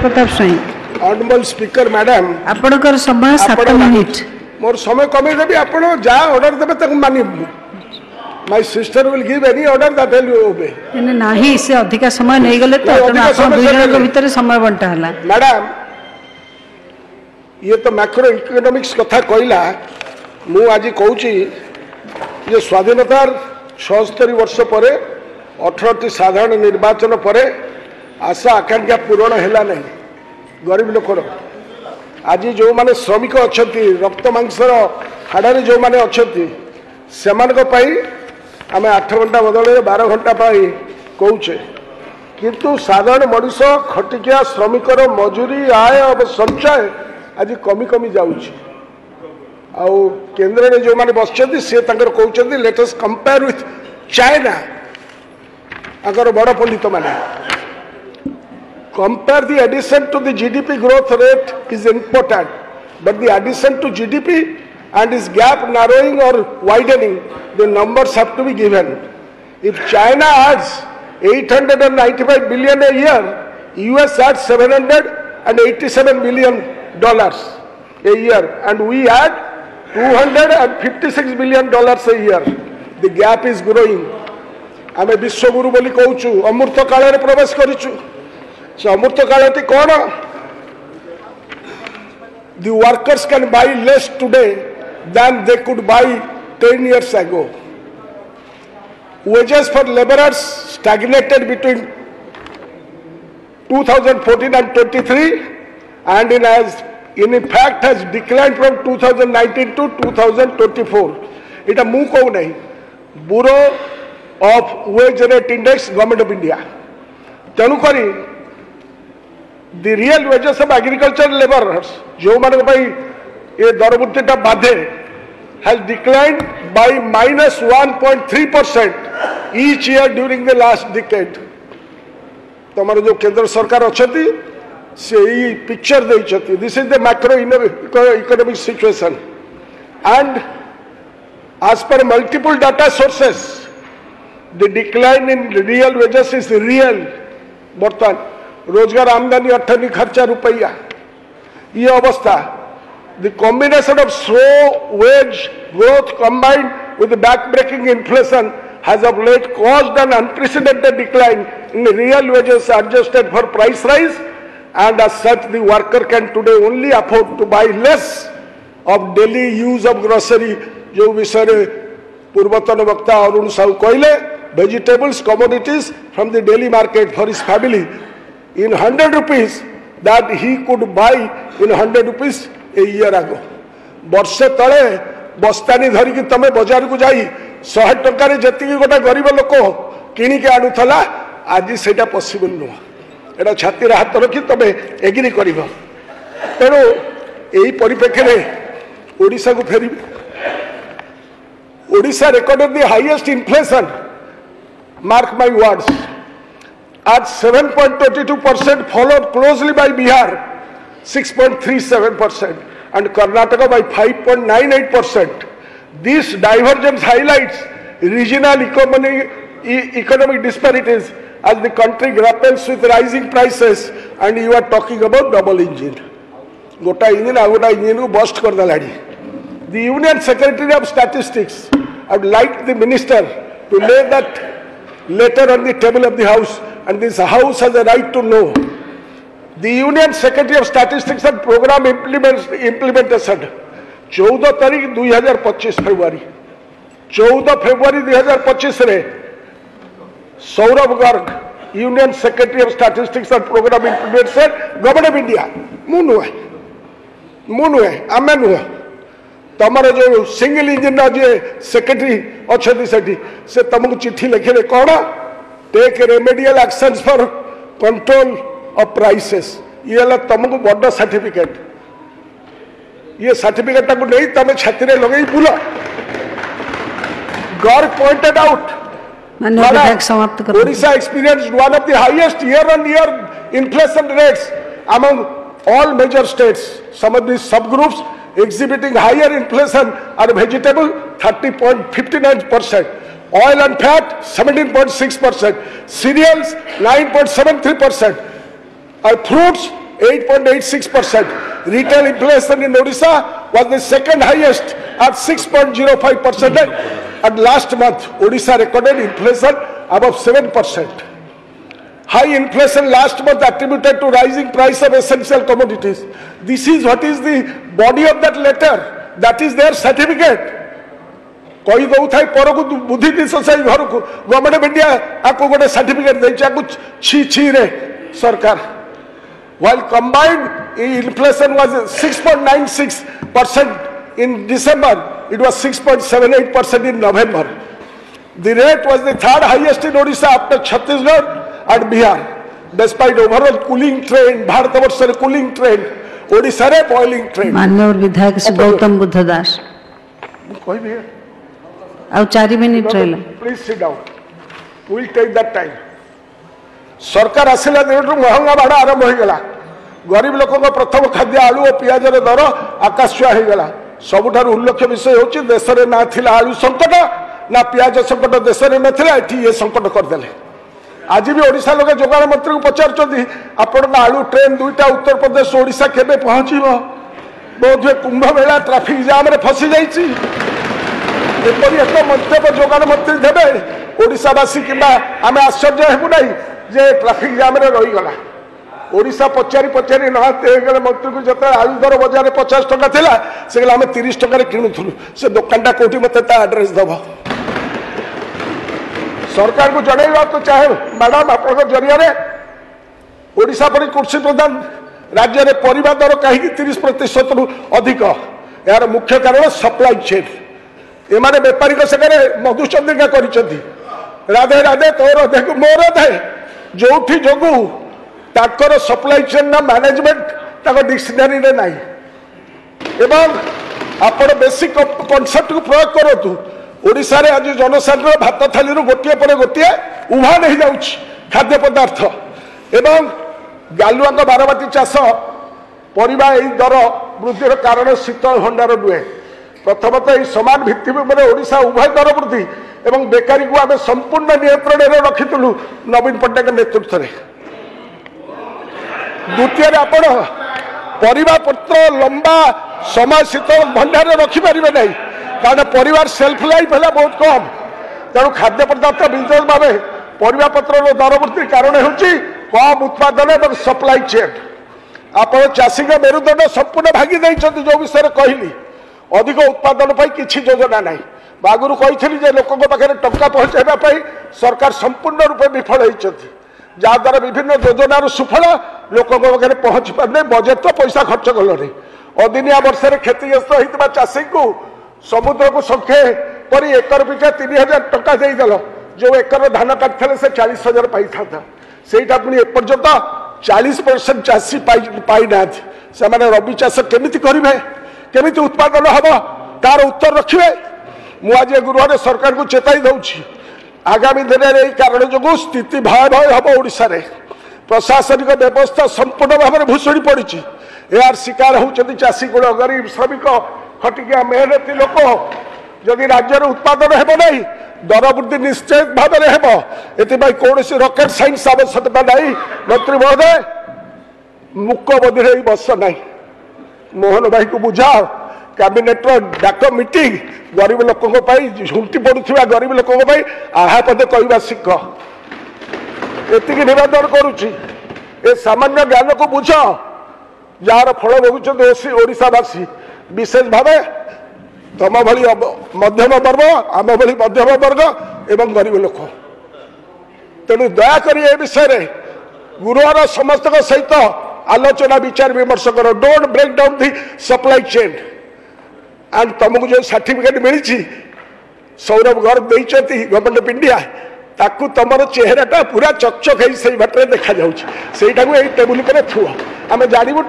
प्रताप स्वाई honourable speaker madam आपणकर समय 7 minute मोर समय कमी देबी आपण जा ऑर्डर देबे तक मानिब my sister will give any order that will obey एने नाही से अधिक समय नहीं गले तो आपण दुई जन भीतर समय बंटा हला मैडम ये तो मैक्रो इकोनॉमिक्स कथा कहला मु आज कहूची ये स्वाधीनतार 76 वर्ष पर 18टी साधारण निर्वाचन पर आशा आकांक्षा पूरण है नहीं गरीब लोकर आज जो माने श्रमिक अच्छा रक्त मांसर हाड़े जो माने अच्छा से आम 8 घंटा बदल 12 घंटा कौचे किंतु साधारण मनुष्य खटिकिया श्रमिकर मजूरी आय और संचय आज कमी कमी जाऊँगी आउ केंद्र में जो माने बस सी कहते लेटेस्ट कंपेयर विथ चाइना अगर बड़ पंडित माने compare the addition to the GDP growth rate is important, but the addition to GDP and its gap narrowing or widening, the numbers have to be given. If China adds 895 billion a year, US adds 787 billion dollars a year, and we add 256 billion dollars a year. The gap is growing. आमे विश्वगुरु बोली कहूँ अमृत काल प्रवेश करूँ से अमृत काल कौन the workers can buy less today than they could buy 10 years ago. Wages for laborers stagnated between 2014 and 23 and in fact has declined from 2019 to 2024. It a move को नहीं Bureau of Wage Rate Index Government of India तेणुकरी the real wages of agricultural laborers जो मानक भाई ये दरवृत्ति बाधे has declined by -1.3% each year during the last decade. Tamar जो केंद्र सरकार अच्छी से ही picture देइछथि. This is the macro economic situation and as per multiple data sources the decline in real wages is real. बर्तमान रोजगार आमदनी अठनी खर्चा रुपया ये अवस्था the combination of slow wage growth combined with the back-breaking inflation has of late caused an unprecedented decline in real wages adjusted for price rise, and as such the worker can today only afford to buy less of daily use of grocery. जो विषय पूर्वतन वक्ता अरुण साहू कहले vegetables commodities from the daily market for his family in 100 rupees that he could buy in 100 rupees a year ago. वर्षे तले बस्तानी धरिकी तमे बाजार को जाई 100 टंकार जति गोटे गरीब लोक किणिक आणुला आज सेटा पॉसिबल नुह एटा छाती हाथ रखी तमे एग्री कर तेणु यही परिप्रेक्षी में ओडिशा को फेरी Odisha recorded the highest inflation, mark my words, at 7.22%, followed closely by Bihar 6.37% and Karnataka by 5.98%. This divergence highlights regional economic disparities as the country grapples with rising prices, and you are talking about double engine. Gota engine a gota engine को burst कर दलाड़ी. The Union Secretary of Statistics, I would like the minister to lay that letter on the table of the House, and this House has a right to know. The Union Secretary of Statistics and Program Implementation 14 तारीख 2025 फरवरी 14 फरवरी 2025 रे Saurabh Garg union secretary of statistics and programme implementation government of India मु नुहे आमे नुह तमर जो single engine जे secretary अच्छा से तुमको चिट्ठी लिखे कौन take remedial actions for control of prices ये तुमको बड़ सर्टिफिकेट ये सर्टिफिकेट नहीं तुम छाती लगे bull Garg pointed out Odisha experienced one of the highest year-on-year inflation rates among all major states. Some of these subgroups exhibiting higher inflation are vegetable 30.59%, oil and fat 17.6%, cereals 9.73%, fruits 8.86%. Retail inflation in Odisha was the second highest at 6.05%. And last month, Odisha recorded inflation above 7%. High inflation last month attributed to rising price of essential commodities. This is what is the body of that letter. That is their certificate. कही दौ Thai पर को बुद्धि this सही घर को government of India आपको गोटे सर्टिफिकेट देछि आपको छी छी रे सरकार while combined inflation was 6.96% in December, it was 6.78% in November. The rate was the third highest in Odisha after Chhattisgarh and Bihar. Despite overall cooling trend, Bharatavarsar cooling trend, Odisha re boiling trend. माननीय विधायक श्री गौतम बुद्ध दास कोई भी ଆଉ 4 minute रहला please sit down will take that time सरकार आसिला दिनठू महंगा भाड़ा आरंभ हो गला गरीब लोक प्रथम खाद्य आलू और पियाज दर आकाशुआ हो गला सबुठार उल्लेख्य विषय होची देश रे ना थिला आलू संकट ना पियाज संकट देश रे नथिला एठी ये संकट कर देले आज भी ओडिशा लोक जोगाण मंत्री को पचारचंदी आपण आलू ट्रेन दुईटा उत्तर प्रदेश ओडिशा केबे पहुंचीबो बोधे कुंभ मेला ट्रैफिक जाम रे फसी जाईची एपरी एक मंतव्य जोगाण मंत्री देवे ओडिशावासी कि आम आश्चर्य हेबु ना जे ट्रैफिक जाम रे रही गला ओडिशा पचारि पचारि नहाते मंत्री को जो आलू दर बजार 50 टका थिला से आम 30 टका किणुलु से दुकानटा कोठी मत आड्रेस दब सरकार को जनइबा तो चाहे मैडम आप जरिया ओडिशा पर कृषि प्रधान राज्य में परिवा दर कहीं 30% रु अधिक यार मुख्य कारण सप्लाई चेन एमाने बेपारी सेगारे मधुचंद्रिका करिसेंती राधे राधे तोर देख मोर दे जोठी जोगु ताकर सप्लाई चेन ना मैनेजमेंट ताको डिक्शनरी रे नाही एवं आपण बेसिक कॉन्सेप्ट को प्रयोग करतु ओडिशा रे आज जनसाधारण भात थाली रु गोटिए पर गोटिए उभा नहीं जाउछि खाद्य पदार्थ एवं गालुआ बारबाटी चाष परिबा एई दर वृद्धिर कारण शीतल भंडार नुहे प्रथमतः यह समान भित्तिभूमि ओडिशा उभय दर वृद्धि एवं बेकारी को आम संपूर्ण नियंत्रण में रखिलु नवीन पट्टनायक नेतृत्व में द्वितीय आपण परिबा पत्र लंबा समय शीतल भंडार रखिपारे ना कारण परिवार सेल्फ लाइफ है बहुत कम तेणु खाद्य पदार्थ बिजनेस भाव परिबा पत्र दर वृद्धि कारण होची कम उत्पादन और सप्लाई चेन आप चाषी मेरुदंड संपूर्ण भागी जो विषय कहली अधिक उत्पादन किसी योजना ना आगुरी कही लोकों पाखे टंका पहुँचाइबा सरकार संपूर्ण रूपे विफल होती जहाद्वारा विभिन्न योजनार सुफल लोकों पाखे पहुँची पारे बजेट तो पैसा खर्च कल अदिनिया वर्ष क्षतिग्रस्त होता चाषी को समुद्र को संख्या पर एकर पिछा 3000 टंका देदेल जो एकर धान काटते से 40,000 पाई था सेटा पुणी एपर्यंत 40% चाषी पाई ना से रबी चाष केमी करेंगे केमी उत्पादन हम तार उत्तर रखिए मुझे गृह सरकार को चेताई दूसरी आगामी दिन में यही कारण जो स्थिति भयावह हम ओडिशा रे प्रशासनिक व्यवस्था संपूर्ण भाव में भूषुड़ी पड़ी यार शिकार होती चाषी गुण गरीब श्रमिक खटिकिया मेहनती लोक जदि राज्य उत्पादन हेब ना दर वृद्धि निश्चित भाव में हेब कौन रॉकेट साइंस आवश्यकता ना मंत्री महोदय मुक बधे बस ना मोहन भाई को बुझाओ कैबिनेट डाक मीटिंग गरीब लोकों झुंटी पड़ुवा गरीब लोकों आहा पदे कहवा शिख एति निवेदन करुच्ची ए सामान्य ज्ञान को बुझ जार फल भोगुंट ओडिशावासी विशेष भाव तम भली मध्यम वर्ग आम भली मध्यम वर्ग एवं गरीब लोक तेणु दयाकोरी ए विषय गृहर समस्त सहित आलोचना विचार विमर्श कर don't break down the supply chain and तुमको जो सर्टिफिकेट मिली सौरभ गर्ग देती गवर्नमेंट ऑफ इंडिया ताकू तुम चेहराटा पूरा चकचक है से बाटे देखा जाऊँगी टेबुल पर थुआ आम जानू